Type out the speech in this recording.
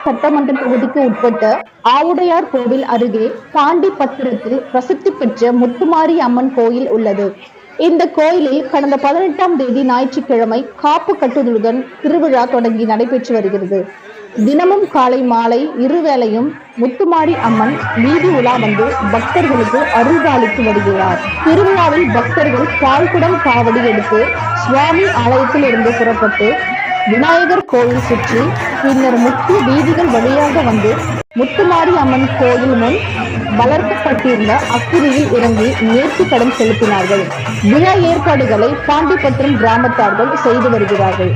சட்டமன்ற தொகுதிக்கு உட்பட்ட ஆவுடையார் கோவில் அருகே பாண்டிப்பத்திரத்தில் பிரசித்தி பெற்ற முத்துமாரி அம்மன் கோயில் உள்ளது. இந்த கோயிலில் கடந்த 18ஆம் தேதி ஞாயிற்றுக்கிழமை காப்பு கட்டுதலுடன் திருவிழா தொடங்கி நடைபெற்று வருகிறது. தினமும் காலை மாலை இருவேளையும் முத்துமாரி அம்மன் வீதி உலா வந்து பக்தர்களுக்கு அருள்பாலித்து வருகிறார். திருவிழாவில் பக்தர்கள் பால்குடம் காவடி எடுத்து சுவாமி ஆலயத்தில் இருந்து புறப்பட்டு விநாயகர் கோயில் சுற்றி பின்னர் முக்கிய வீதிகள் வழியாக வந்து முத்துமாரி அம்மன் கோயில் முன் வளர்க்கப்பட்டிருந்த அக்கிரியில் இறங்கி நேர்த்தி கடன் செலுத்தினார்கள். விழா ஏற்பாடுகளை பாண்டிப்பத்திரம் கிராமத்தார்கள் செய்து வருகிறார்கள்.